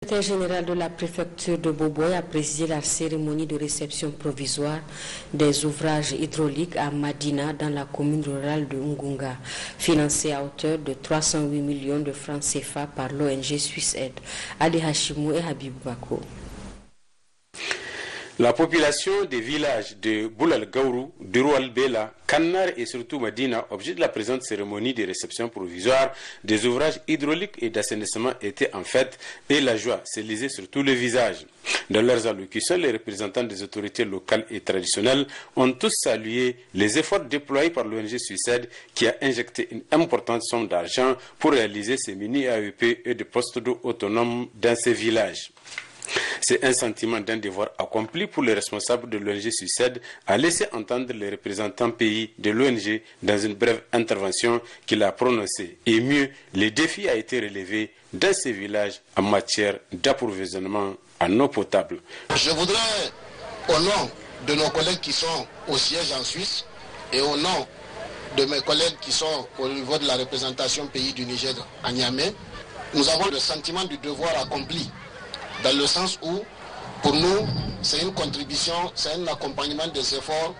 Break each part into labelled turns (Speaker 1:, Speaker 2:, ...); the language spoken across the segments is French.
Speaker 1: Le secrétaire général de la préfecture de Boboy a présidé la cérémonie de réception provisoire des ouvrages hydrauliques à Madina dans la commune rurale de Ngunga, financée à hauteur de 308 millions de francs CFA par l'ONG Suisse Aid. Ali Hashimou et Habib Bako.
Speaker 2: La population des villages de Boulal Gaourou, Duroual Bela, Kannar et surtout Madina, objet de la présente cérémonie de réception provisoire des ouvrages hydrauliques et d'assainissement était en fête et la joie se lisait sur tous les visages. Dans leurs allocutions, les représentants des autorités locales et traditionnelles ont tous salué les efforts déployés par l'ONG Suicide qui a injecté une importante somme d'argent pour réaliser ces mini-AEP et des postes d'eau autonomes dans ces villages. C'est un sentiment d'un devoir accompli pour les responsables de l'ONG Suicide à laisser entendre les représentants pays de l'ONG dans une brève intervention qu'il a prononcée. Et mieux, le défi a été relevé dans ces villages en matière d'approvisionnement en eau potable.
Speaker 3: Je voudrais, au nom de nos collègues qui sont au siège en Suisse et au nom de mes collègues qui sont au niveau de la représentation pays du Niger à Niamey, nous avons le sentiment du devoir accompli. Dans le sens où, pour nous, c'est une contribution, c'est un accompagnement des efforts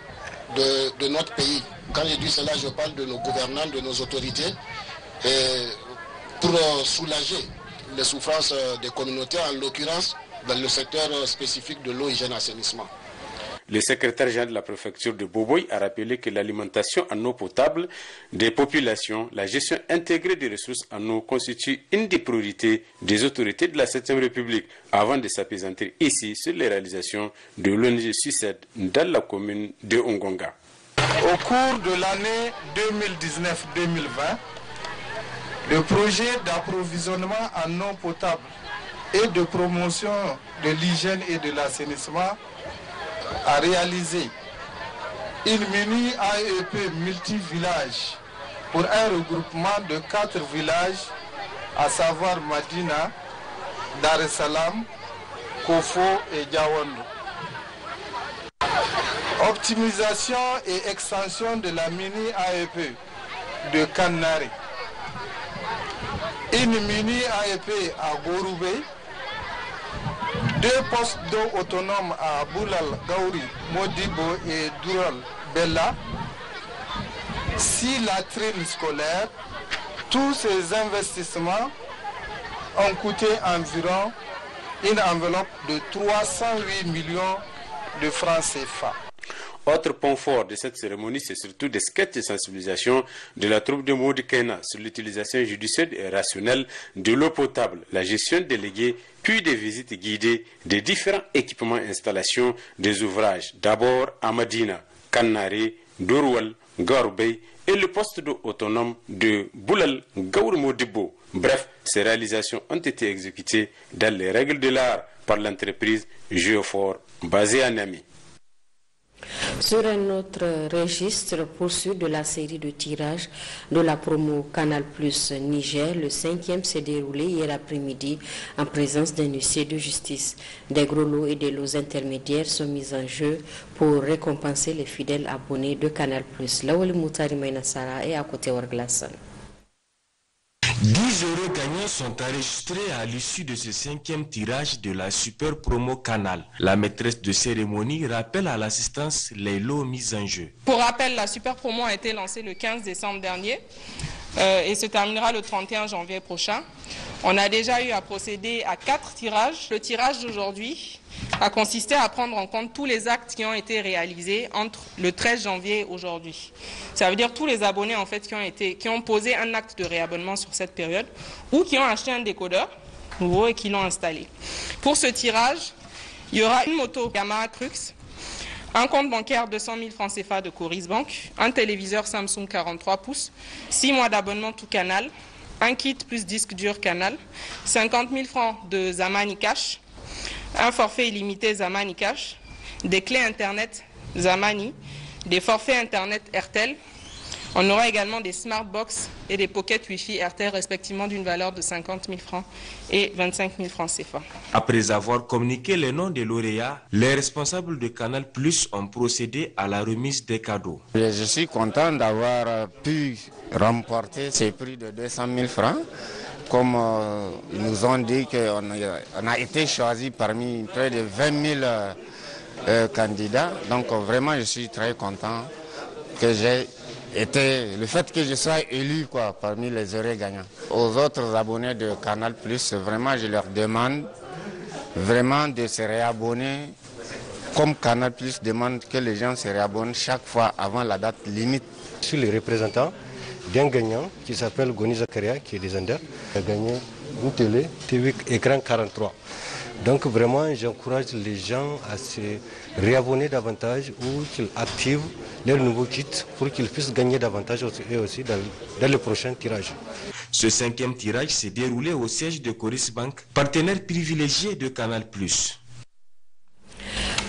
Speaker 3: de notre pays. Quand je dis cela, je parle de nos gouvernants, de nos autorités, et pour soulager les souffrances des communautés, en l'occurrence dans le secteur spécifique de l'eau, hygiène, assainissement.
Speaker 2: Le secrétaire général de la préfecture de Boboy a rappelé que l'alimentation en eau potable des populations, la gestion intégrée des ressources en eau constitue une des priorités des autorités de la 7e République avant de s'apaisantir ici sur les réalisations de l'ONG Suicide dans la commune de Ngunga.
Speaker 4: Au cours de l'année 2019-2020, le projet d'approvisionnement en eau potable et de promotion de l'hygiène et de l'assainissement a réalisé une mini-AEP multi-village pour un regroupement de 4 villages, à savoir Madina, Dar es Salaam, Kofo et Diawondo. Optimisation et extension de la mini-AEP de Kanari. Une mini-AEP à Goroubé. 2 postes d'eau autonomes à Boulal Gaouri, Modibo et Dural Bella, 6 latrines scolaires. Tous ces investissements ont coûté environ une enveloppe de 308 millions de francs CFA.
Speaker 2: Autre point fort de cette cérémonie, c'est surtout des sketchs de sensibilisation de la troupe de Modi Kena sur l'utilisation judicieuse et rationnelle de l'eau potable, la gestion déléguée, puis des visites guidées des différents équipements et installations des ouvrages. D'abord à Madina, Kanare, Doroual, Garbey et le poste d'eau autonome de Boulal Gaour Modibo. Bref, ces réalisations ont été exécutées dans les règles de l'art par l'entreprise Geofor basée à Niamey.
Speaker 1: Sur un autre registre, poursuite de la série de tirages de la promo Canal Plus Niger, le 5e s'est déroulé hier après-midi en présence d'un huissier de justice. Des gros lots et des lots intermédiaires sont mis en jeu pour récompenser les fidèles abonnés de Canal Plus. Lawali Moutari Maïnassara et à côté Warglassan.
Speaker 5: 10 € gagnés sont enregistrés à l'issue de ce 5e tirage de la Super Promo Canal. La maîtresse de cérémonie rappelle à l'assistance les lots mis en jeu.
Speaker 6: Pour rappel, la Super Promo a été lancée le 15 décembre dernier et se terminera le 31 janvier prochain. On a déjà eu à procéder à 4 tirages. Le tirage d'aujourd'hui a consisté à prendre en compte tous les actes qui ont été réalisés entre le 13 janvier et aujourd'hui. Ça veut dire tous les abonnés en fait qui ont posé un acte de réabonnement sur cette période ou qui ont acheté un décodeur nouveau et qui l'ont installé. Pour ce tirage, il y aura une moto Yamaha Crux, un compte bancaire 200 000 francs CFA de Coris Bank, un téléviseur Samsung 43 pouces, 6 mois d'abonnement tout canal, un kit plus disque dur canal, 50 000 francs de Zamani Cash, un forfait illimité Zamani Cash, des clés Internet Zamani, des forfaits Internet Airtel. On aura également des Smartbox et des Pocket Wi-Fi Airtel respectivement d'une valeur de 50 000 francs et 25 000 francs CFA.
Speaker 5: Après avoir communiqué les noms des lauréats, les responsables de Canal Plus ont procédé à la remise des cadeaux.
Speaker 7: Je suis content d'avoir pu remporter ces prix de 200 000 francs comme ils nous ont dit qu'on a été choisi parmi près de 20 000 candidats. Donc vraiment, je suis très content que le fait que je sois élu parmi les heureux gagnants. Aux autres abonnés de Canal+, vraiment, je leur demande vraiment de se réabonner, comme Canal+ demande que les gens se réabonnent chaque fois avant la date limite.
Speaker 8: Je suis le représentant d'un gagnant qui s'appelle Goni Zakaria, qui est des Anders. Il a gagné une télé, TV écran 43. Donc vraiment, j'encourage les gens à se réabonner davantage ou qu'ils activent leur nouveau kit pour qu'ils puissent gagner davantage aussi dans le prochain tirage.
Speaker 5: Ce 5e tirage s'est déroulé au siège de Coris Bank, partenaire privilégié de Canal+.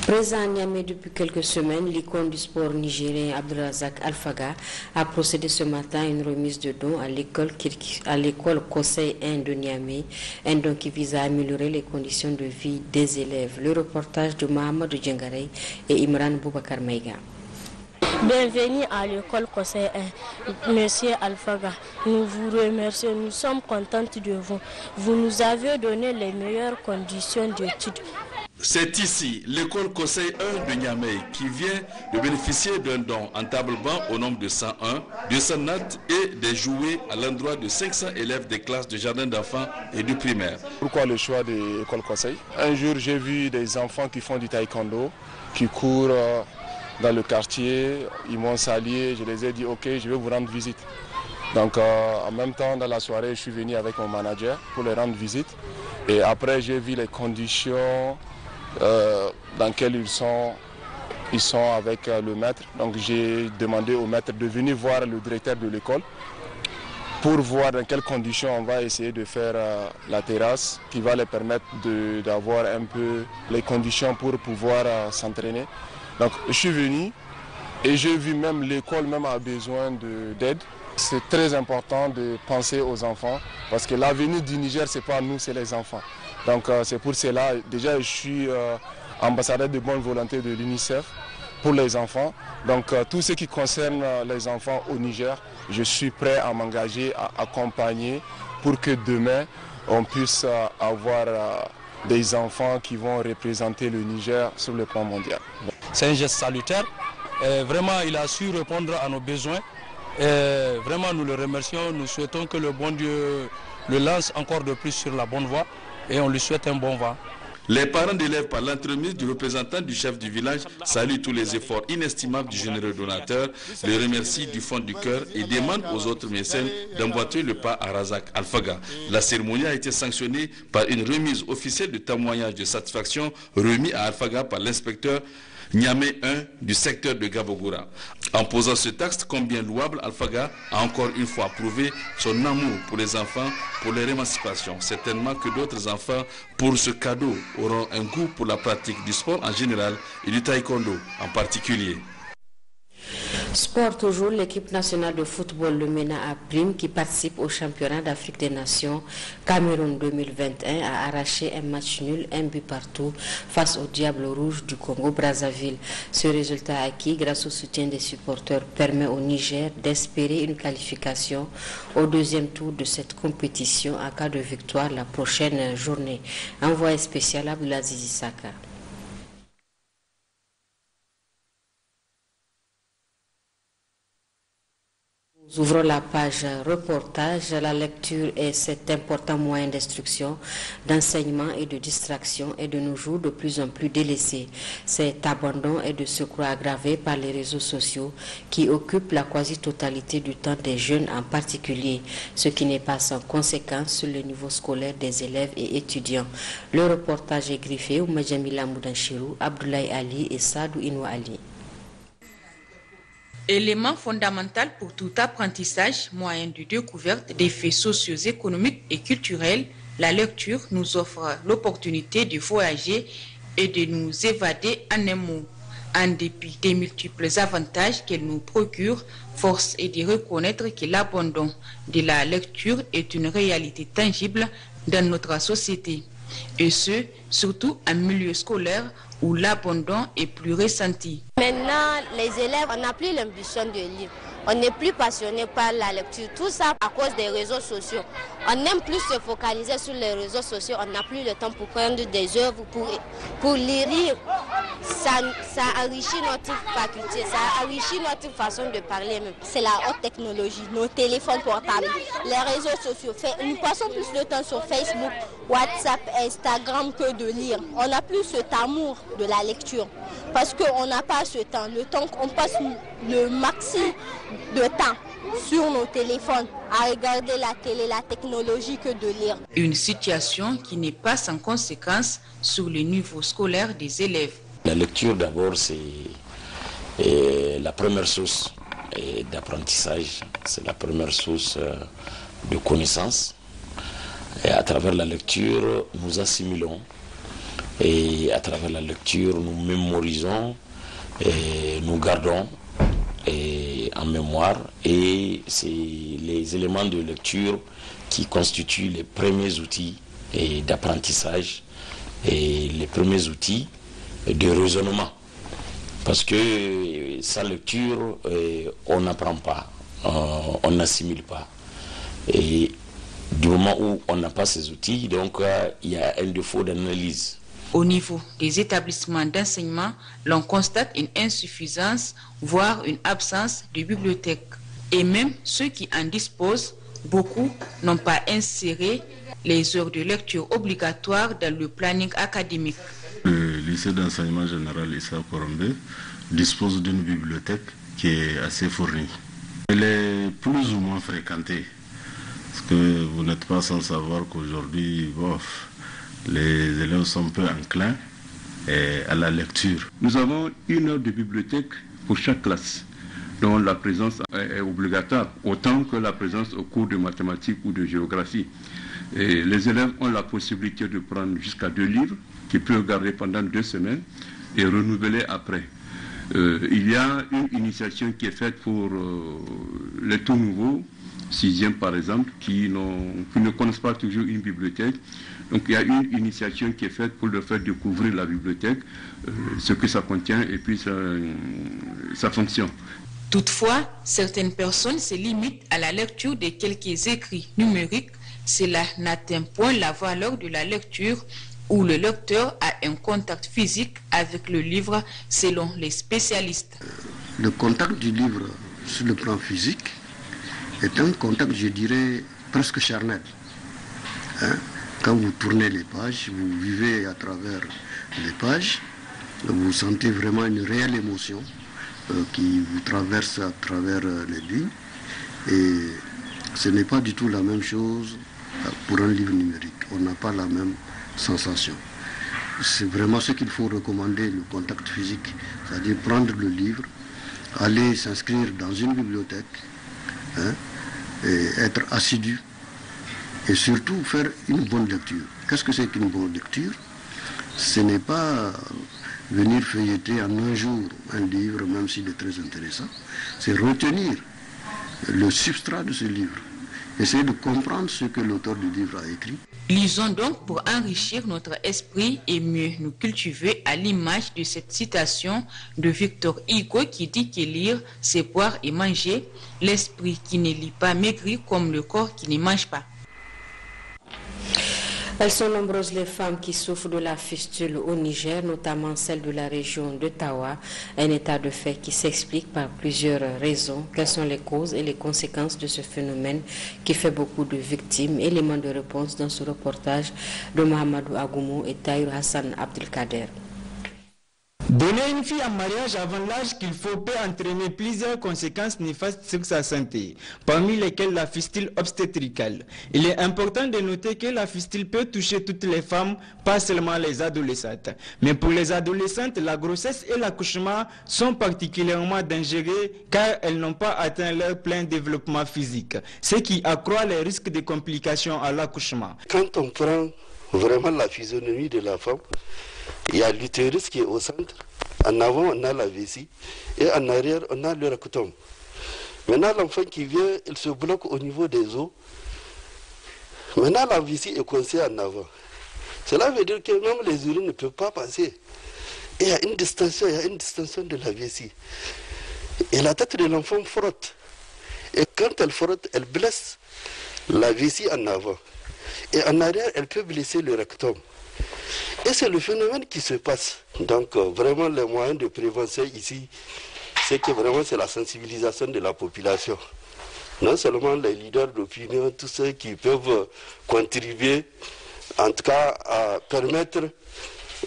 Speaker 1: Présent à Niamey depuis quelques semaines, l'icône du sport nigérien Abdulrazak Alfaga a procédé ce matin à une remise de dons à l'école Conseil 1 de Niamey, un don qui vise à améliorer les conditions de vie des élèves. Le reportage de Mohamed Djengarey et Imran Boubacar Maïga.
Speaker 9: Bienvenue à l'école Conseil 1, Monsieur Alfaga. Nous vous remercions, nous sommes contents de vous. Vous nous avez donné les meilleures conditions d'études.
Speaker 10: C'est ici, l'école Conseil 1 de Niamey, qui vient de bénéficier d'un don en table-banc au nombre de 101, 200 notes et des jouets à l'endroit de 500 élèves des classes de jardin d'enfants et du primaire.
Speaker 11: Pourquoi le choix de l'école Conseil? Un jour, j'ai vu des enfants qui font du taekwondo, qui courent dans le quartier. Ils m'ont salué, je les ai dit ok, je vais vous rendre visite. Donc en même temps, dans la soirée, je suis venu avec mon manager pour les rendre visite. Et après, j'ai vu les conditions dans lesquelles ils sont avec le maître. Donc j'ai demandé au maître de venir voir le directeur de l'école pour voir dans quelles conditions on va essayer de faire la terrasse qui va les permettre d'avoir un peu les conditions pour pouvoir s'entraîner. Donc je suis venu et j'ai vu même l'école même a besoin d'aide. C'est très important de penser aux enfants parce que l'avenir du Niger, ce n'est pas nous, c'est les enfants. Donc c'est pour cela, déjà je suis ambassadeur de bonne volonté de l'UNICEF pour les enfants. Donc tout ce qui concerne les enfants au Niger, je suis prêt à m'engager, à accompagner pour que demain on puisse avoir des enfants qui vont représenter le Niger sur le plan mondial.
Speaker 12: C'est un geste salutaire. Vraiment, il a su répondre à nos besoins. Vraiment, nous le remercions. Nous souhaitons que le bon Dieu le lance encore de plus sur la bonne voie et on lui souhaite un bon vent.
Speaker 10: Les parents d'élèves, par l'entremise du représentant du chef du village, saluent tous les efforts inestimables du généreux donateur, le remercient du fond du cœur et demandent aux autres mécènes d'emboîter le pas à Razak Alfaga. La cérémonie a été sanctionnée par une remise officielle de témoignage de satisfaction remis à Alfaga par l'inspecteur Niamey 1 du secteur de Gabogoura. En posant ce texte combien louable, Alfaga a encore une fois prouvé son amour pour les enfants, pour leur émancipation. Certainement que d'autres enfants, pour ce cadeau, auront un goût pour la pratique du sport en général et du taekwondo en particulier.
Speaker 1: Sport toujours, l'équipe nationale de football, le MENA à Prime, qui participe au championnat d'Afrique des Nations Cameroun 2021, a arraché un match nul, un but partout, face au Diable Rouge du Congo-Brazzaville. Ce résultat acquis grâce au soutien des supporters permet au Niger d'espérer une qualification au deuxième tour de cette compétition en cas de victoire la prochaine journée. Envoyé spécial Abdelaziz Issaka. Nous ouvrons la page reportage. La lecture est cet important moyen d'instruction, d'enseignement et de distraction est de nos jours de plus en plus délaissé. Cet abandon est de surcroît aggravé par les réseaux sociaux qui occupent la quasi-totalité du temps des jeunes en particulier, ce qui n'est pas sans conséquence sur le niveau scolaire des élèves et étudiants. Le reportage est griffé au Majamila Moudanchirou, Abdoulaye Ali et Sadou Inouali. Ali.
Speaker 13: Élément fondamental pour tout apprentissage, moyen de découverte des faits socio-économiques et culturels, la lecture nous offre l'opportunité de voyager et de nous évader en un mot. En dépit des multiples avantages qu'elle nous procure, force est de reconnaître que l'abandon de la lecture est une réalité tangible dans notre société. Et ce, surtout en milieu scolaire où l'abandon est plus ressenti.
Speaker 9: Maintenant, les élèves, on n'a plus l'ambition de lire. On n'est plus passionné par la lecture. Tout ça à cause des réseaux sociaux. On aime plus se focaliser sur les réseaux sociaux. On n'a plus le temps pour prendre des œuvres, pour lire. Ça enrichit notre faculté, ça enrichit notre façon de parler même. C'est la haute technologie, nos téléphones portables, les réseaux sociaux. Nous passons plus de temps sur Facebook, WhatsApp, Instagram que de lire. On n'a plus cet amour de la lecture parce qu'on n'a pas ce temps. Le temps qu'on passe le maximum de temps sur nos téléphones à regarder la télé, la technologie que de lire.
Speaker 13: Une situation qui n'est pas sans conséquence sur le niveau scolaire des élèves.
Speaker 14: La lecture d'abord c'est la première source d'apprentissage, c'est la première source de connaissance. Et à travers la lecture, nous assimilons et à travers la lecture, nous mémorisons et nous gardons en mémoire, et c'est les éléments de lecture qui constituent les premiers outils d'apprentissage et les premiers outils de raisonnement. Parce que sans lecture, on n'apprend pas, on n'assimile pas. Et du moment où on n'a pas ces outils, donc il y a un défaut d'analyse.
Speaker 13: Au niveau des établissements d'enseignement, l'on constate une insuffisance, voire une absence de bibliothèques. Et même ceux qui en disposent, beaucoup n'ont pas inséré les heures de lecture obligatoires dans le planning académique.
Speaker 15: Le lycée d'enseignement général Issa Korombe dispose d'une bibliothèque qui est assez fournie. Elle est plus ou moins fréquentée, parce que vous n'êtes pas sans savoir qu'aujourd'hui, les élèves sont peu enclins à la lecture.
Speaker 16: Nous avons une heure de bibliothèque pour chaque classe, dont la présence est obligatoire, autant que la présence au cours de mathématiques ou de géographie. Et les élèves ont la possibilité de prendre jusqu'à 2 livres, qu'ils peuvent garder pendant 2 semaines et renouveler après. Il y a une initiation qui est faite pour les tout nouveaux, 6e par exemple, qui ne connaissent pas toujours une bibliothèque. Donc il y a une initiation qui est faite pour leur faire découvrir la bibliothèque, ce que ça contient et puis sa fonction.
Speaker 13: Toutefois, certaines personnes se limitent à la lecture de quelques écrits numériques. Cela n'atteint point la valeur de la lecture où le lecteur a un contact physique avec le livre selon les spécialistes.
Speaker 17: Le contact du livre sur le plan physique est un contact, je dirais, presque charnel. Quand vous tournez les pages, vous vivez à travers les pages, vous sentez vraiment une réelle émotion qui vous traverse à travers les lignes. Et ce n'est pas du tout la même chose pour un livre numérique. On n'a pas la même sensation. C'est vraiment ce qu'il faut recommander, le contact physique. C'est-à-dire prendre le livre, aller s'inscrire dans une bibliothèque, et être assidu. Et surtout faire une bonne lecture. Qu'est-ce que c'est qu'une bonne lecture? Ce n'est pas venir feuilleter en un jour un livre, même s'il est très intéressant. C'est retenir le substrat de ce livre. Essayer de comprendre ce que l'auteur du livre a écrit.
Speaker 13: Lisons donc pour enrichir notre esprit et mieux nous cultiver, à l'image de cette citation de Victor Hugo qui dit que lire, c'est boire et manger. L'esprit qui ne lit pas maigrit comme le corps qui ne mange pas.
Speaker 1: Elles sont nombreuses les femmes qui souffrent de la fistule au Niger, notamment celle de la région de Tawa, un état de fait qui s'explique par plusieurs raisons. Quelles sont les causes et les conséquences de ce phénomène qui fait beaucoup de victimes? Éléments de réponse dans ce reportage de Mohamedou Agoumou et Tahir Hassan Abdelkader.
Speaker 18: Donner une fille en mariage avant l'âge qu'il faut peut entraîner plusieurs conséquences néfastes sur sa santé, parmi lesquelles la fistule obstétricale. Il est important de noter que la fistule peut toucher toutes les femmes, pas seulement les adolescentes. Mais pour les adolescentes, la grossesse et l'accouchement sont particulièrement dangereux car elles n'ont pas atteint leur plein développement physique, ce qui accroît les risques de complications à l'accouchement.
Speaker 19: Quand on prend vraiment la physionomie de la femme, il y a l'utérus qui est au centre. En avant, on a la vessie. Et en arrière, on a le rectum. Maintenant, l'enfant qui vient, il se bloque au niveau des os. Maintenant, la vessie est coincée en avant. Cela veut dire que même les urines ne peuvent pas passer. Et il y a une distension de la vessie. Et la tête de l'enfant frotte Et quand elle frotte, elle blesse la vessie en avant. Et en arrière, elle peut blesser le rectum. Et c'est le phénomène qui se passe. Donc vraiment, les moyens de prévention ici, c'est que vraiment c'est la sensibilisation de la population. Non seulement les leaders d'opinion, tous ceux qui peuvent contribuer, en tout cas à permettre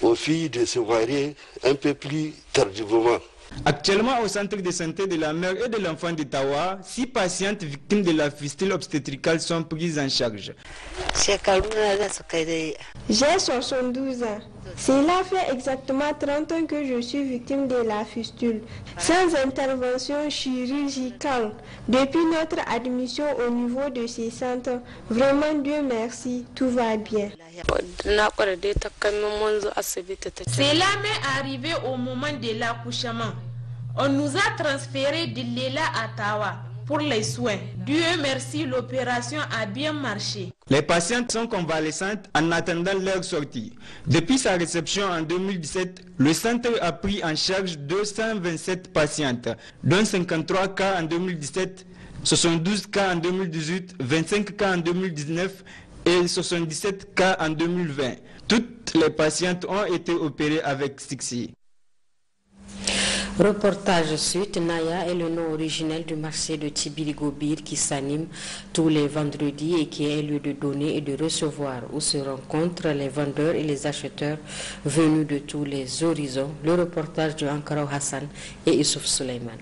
Speaker 19: aux filles de se marier un peu plus tardivement.
Speaker 18: Actuellement, au centre de santé de la mère et de l'enfant de Tawa, 6 patientes victimes de la fistule obstétricale sont prises en charge.
Speaker 20: J'ai 72 ans. Cela fait exactement 30 ans que je suis victime de la fistule, sans intervention chirurgicale. Depuis notre admission au niveau de ces centres, vraiment Dieu merci, tout va bien.
Speaker 21: Cela m'est arrivé au moment de l'accouchement. On nous a transféré de Lela à Tawa pour les soins. Dieu merci, l'opération a bien marché.
Speaker 18: Les patientes sont convalescentes en attendant leur sortie. Depuis sa réception en 2017, le centre a pris en charge 227 patientes, dont 53 cas en 2017, 72 cas en 2018, 25 cas en 2019 et 77 cas en 2020. Toutes les patientes ont été opérées avec succès.
Speaker 1: Reportage suite, Naya est le nom originel du marché de Tibiri-Gobir qui s'anime tous les vendredis et qui est un lieu de donner et de recevoir où se rencontrent les vendeurs et les acheteurs venus de tous les horizons. Le reportage de Ankara Hassan et Youssouf Suleiman.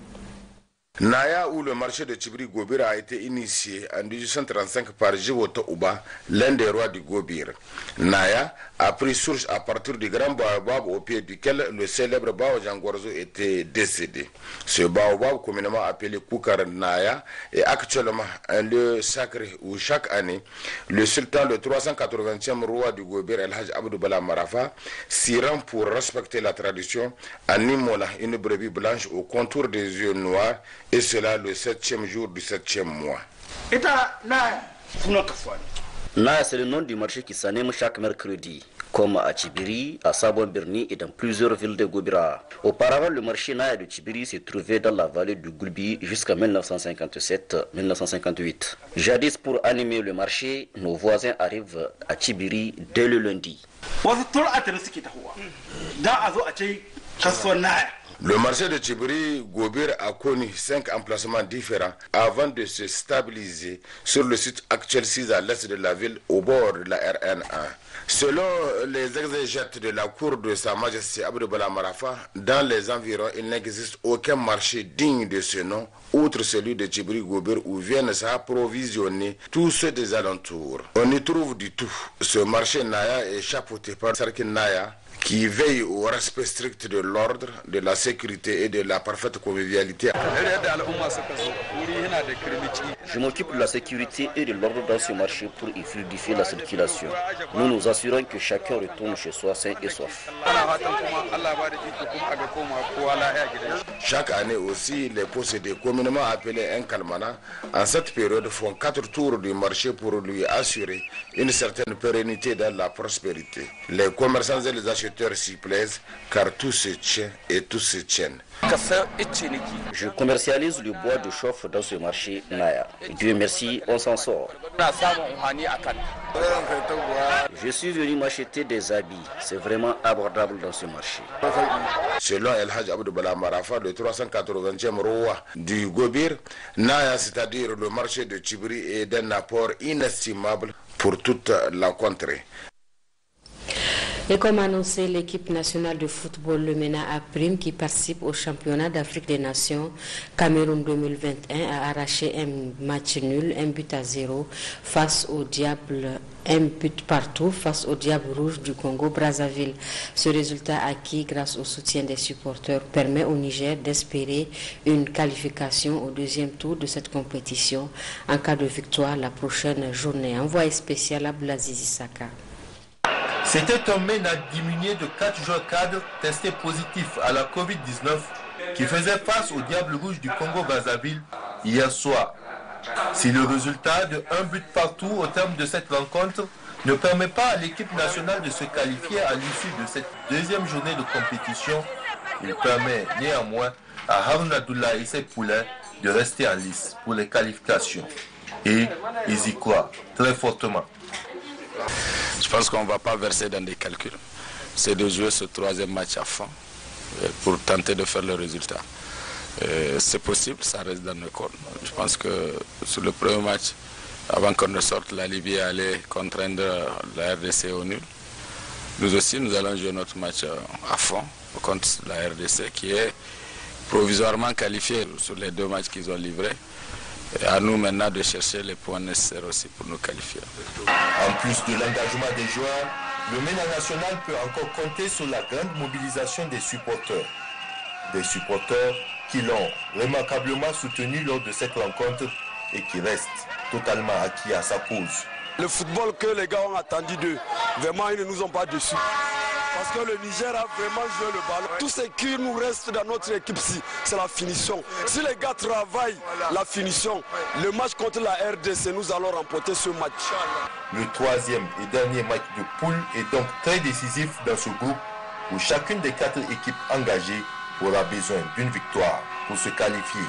Speaker 22: Naya, où le marché de Tibiri-Gobir a été initié en 1835 par Djiboto Ouba, l'un des rois du Gobir. Naya a pris source à partir du grand baobab au pied duquel le célèbre Bao Jangorzo était décédé. Ce baobab, communément appelé Koukar Naya, est actuellement un lieu sacré où chaque année, le sultan, le 380e roi du Gobir, El Haj Abdou Bala Marafa, s'y rend pour respecter la tradition en immolant une brebis blanche au contour des yeux noirs, et cela le 7e jour du 7e mois.
Speaker 23: Naya, c'est le nom du marché qui s'anime chaque mercredi, comme à Tibiri, à Sabon-Birni et dans plusieurs villes de Gobira. Auparavant, le marché Naya de Tibiri se trouvait dans la vallée du Goulbi jusqu'à 1957-1958. Jadis, pour animer le marché, nos voisins arrivent à Tibiri dès le lundi.
Speaker 22: Le marché de Tibiri-Gobir a connu 5 emplacements différents avant de se stabiliser sur le site actuel 6 à l'est de la ville au bord de la RN1. Selon les exégètes de la cour de Sa Majesté Abdou Bala Marafa, dans les environs, il n'existe aucun marché digne de ce nom, outre celui de Tibiri-Gobir où viennent s'approvisionner tous ceux des alentours. On y trouve du tout. Ce marché Naya est chapeauté par Sarkin Naya, qui veille au respect strict de l'ordre, de la sécurité et de la parfaite convivialité.
Speaker 23: Je m'occupe de la sécurité et de l'ordre dans ce marché pour y fluidifier la circulation. Nous nous assurons que chacun retourne chez soi sain et sauf.
Speaker 22: Chaque année aussi, les possédés, communément appelés un kalmana, en cette période font 4 tours du marché pour lui assurer une certaine pérennité dans la prospérité. Les commerçants et les acheteurs s'y plaisent car tout se tient et tout se tiennent.
Speaker 23: Je commercialise le bois de chauffe dans ce marché Naya. Dieu merci, on s'en sort. Je suis venu m'acheter des habits. C'est vraiment abordable dans ce marché.
Speaker 22: Selon El Haj Abdou Bala Marafa, le 380e roi du Gobir, Naya, c'est-à-dire le marché de Tibiri, est d'un apport inestimable pour toute la contrée.
Speaker 1: Et comme annoncé, l'équipe nationale de football, le MENA A-Prime, qui participe au championnat d'Afrique des Nations Cameroun 2021, a arraché un match nul, 1-0 face au Diable, 1 but partout face au Diable Rouge du Congo-Brazzaville. Ce résultat acquis grâce au soutien des supporters permet au Niger d'espérer une qualification au 2e tour de cette compétition en cas de victoire la prochaine journée. Envoyé spécial à Blazizi Saka.
Speaker 24: C'était un MENA diminué de 4 joueurs cadres testés positifs à la Covid-19 qui faisait face au Diable Rouge du Congo-Brazzaville hier soir. Si le résultat de 1 but partout au terme de cette rencontre ne permet pas à l'équipe nationale de se qualifier à l'issue de cette 2e journée de compétition, il permet néanmoins à Haroun Abdoulaye et ses poulains de rester en lice pour les qualifications. Et ils y croient très fortement.
Speaker 22: Je pense qu'on ne va pas verser dans des calculs. C'est de jouer ce troisième match à fond pour tenter de faire le résultat. C'est possible, ça reste dans nos corps. Je pense que sur le premier match, avant qu'on ne sorte, la Libye allait contraindre la RDC au nul. Nous aussi, nous allons jouer notre match à fond contre la RDC qui est provisoirement qualifiée sur les 2 matchs qu'ils ont livrés. Et à nous maintenant de chercher les points nécessaires aussi pour nous qualifier.
Speaker 24: En plus de l'engagement des joueurs, le MENA national peut encore compter sur la grande mobilisation des supporters. Des supporters qui l'ont remarquablement soutenu lors de cette rencontre et qui restent totalement acquis à sa cause.
Speaker 2: Le football que les gars ont attendu d'eux, vraiment ils ne nous ont pas déçus. Parce que le Niger a vraiment joué le ballon. Tout ce qui nous reste dans notre équipe-ci, c'est la finition. Si les gars travaillent la finition, le match contre la RDC, nous allons remporter ce match.
Speaker 24: Le 3e et dernier match de poule est donc très décisif dans ce groupe où chacune des 4 équipes engagées aura besoin d'une victoire pour se qualifier.